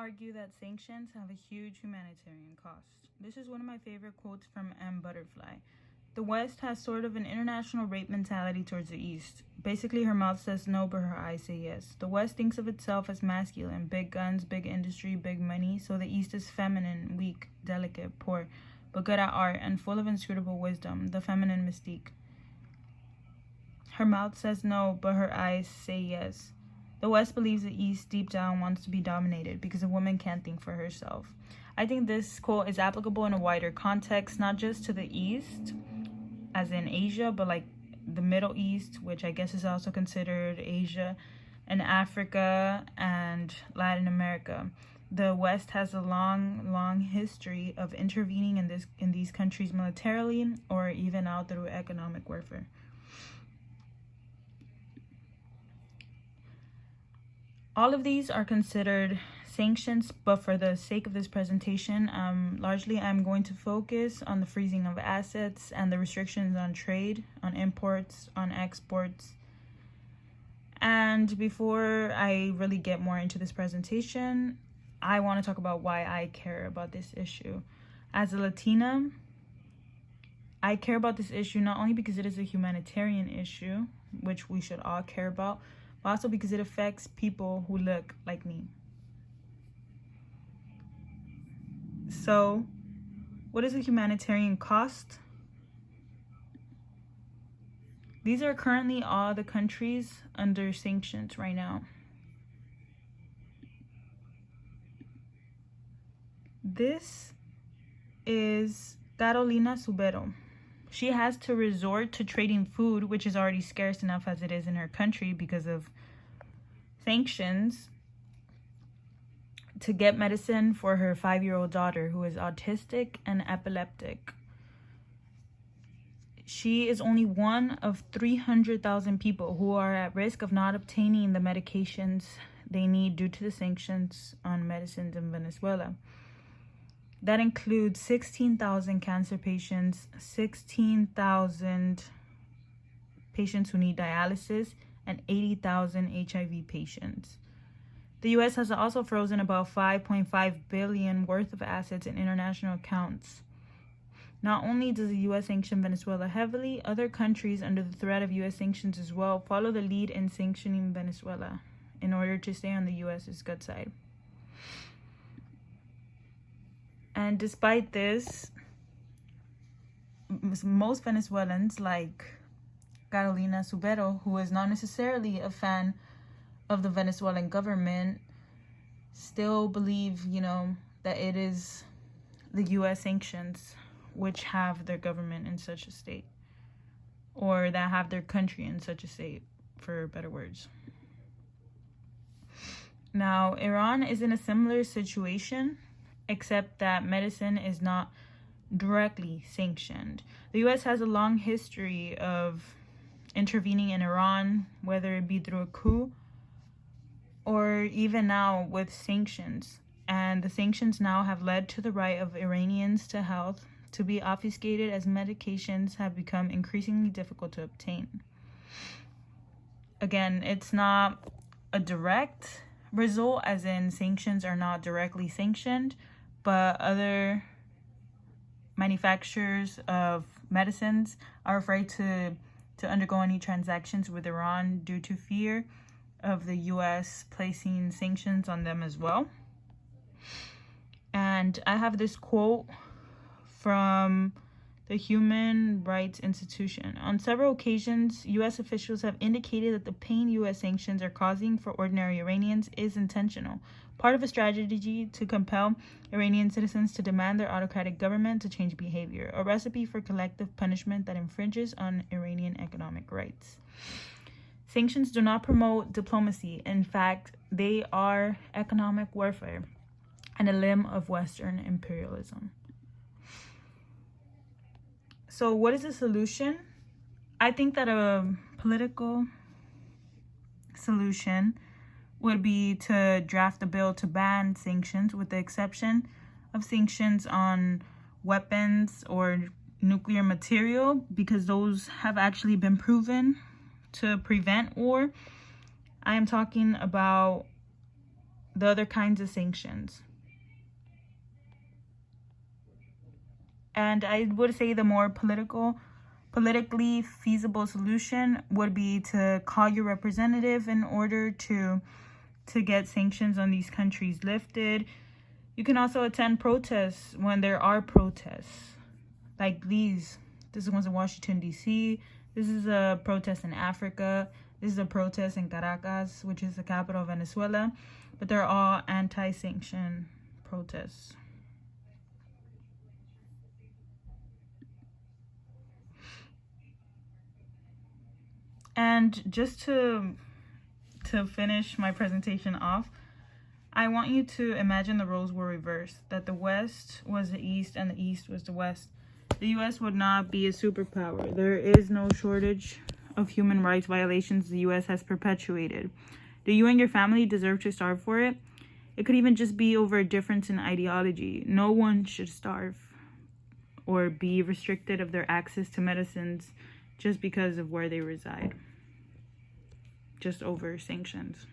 argue that sanctions have a huge humanitarian cost. This is one of my favorite quotes from M. Butterfly. The West has sort of an international rape mentality towards the East. Basically, her mouth says no, but her eyes say yes. The West thinks of itself as masculine, big guns, big industry, big money, so the East is feminine, weak, delicate, poor, but good at art and full of inscrutable wisdom, the feminine mystique. Her mouth says no, but her eyes say yes. The West believes the East deep down wants to be dominated because a woman can't think for herself. I think this quote is applicable in a wider context, not just to the East, as in Asia, but like the Middle East, which I guess is also considered Asia, and Africa and Latin America. The West has a long history of intervening in these countries militarily or even out through economic warfare. All of these are considered sanctions, but for the sake of this presentation, largely I'm going to focus on the freezing of assets and the restrictions on trade, on imports, on exports. And before I really get more into this presentation, I want to talk about why I care about this issue. As a Latina, I care about this issue not only because it is a humanitarian issue, which we should all care about, but also because it affects people who look like me. So, what is the humanitarian cost? These are currently all the countries under sanctions right now. This is Carolina Subero. She has to resort to trading food, which is already scarce enough as it is in her country because of sanctions, to get medicine for her 5-year-old daughter who is autistic and epileptic. She is only one of 300,000 people who are at risk of not obtaining the medications they need due to the sanctions on medicines in Venezuela. That includes 16,000 cancer patients, 16,000 patients who need dialysis, and 80,000 HIV patients. The U.S. has also frozen about $5.5 billion worth of assets in international accounts. Not only does the U.S. sanction Venezuela heavily, other countries under the threat of U.S. sanctions as well follow the lead in sanctioning Venezuela in order to stay on the U.S.'s good side. And despite this, most Venezuelans, like Carolina Subero, who is not necessarily a fan of the Venezuelan government, still believe, that it is the U.S. sanctions which have their government in such a state, or that have their country in such a state, for better words. Now, Iran is in a similar situation, except that medicine is not directly sanctioned. The U.S. has a long history of intervening in Iran, whether it be through a coup or even now with sanctions. And the sanctions now have led to the right of Iranians to health to be obfuscated as medications have become increasingly difficult to obtain. Again, it's not a direct result, as in sanctions are not directly sanctioned, but other manufacturers of medicines are afraid to undergo any transactions with Iran due to fear of the U.S. placing sanctions on them as well. And I have this quote from the Human Rights Institution. On several occasions, U.S. officials have indicated that the pain U.S. sanctions are causing for ordinary Iranians is intentional, part of a strategy to compel Iranian citizens to demand their autocratic government to change behavior, a recipe for collective punishment that infringes on Iranian economic rights. Sanctions do not promote diplomacy. In fact, they are economic warfare and a limb of Western imperialism. So what is the solution? I think that a political solution would be to draft a bill to ban sanctions, with the exception of sanctions on weapons or nuclear material, because those have actually been proven to prevent war. I am talking about the other kinds of sanctions. And I would say the more politically feasible solution would be to call your representative in order to get sanctions on these countries lifted. You can also attend protests when there are protests, like these. This one's in Washington, D.C. This is a protest in Africa. This is a protest in Caracas, which is the capital of Venezuela. But they're all anti-sanction protests. And just to finish my presentation off, I want you to imagine the roles were reversed, that the West was the East and the East was the West. The U.S. would not be a superpower. There is no shortage of human rights violations the U.S. has perpetuated. Do you and your family deserve to starve for it? It could even just be over a difference in ideology. No one should starve or be restricted of their access to medicines just because of where they reside, just over sanctions.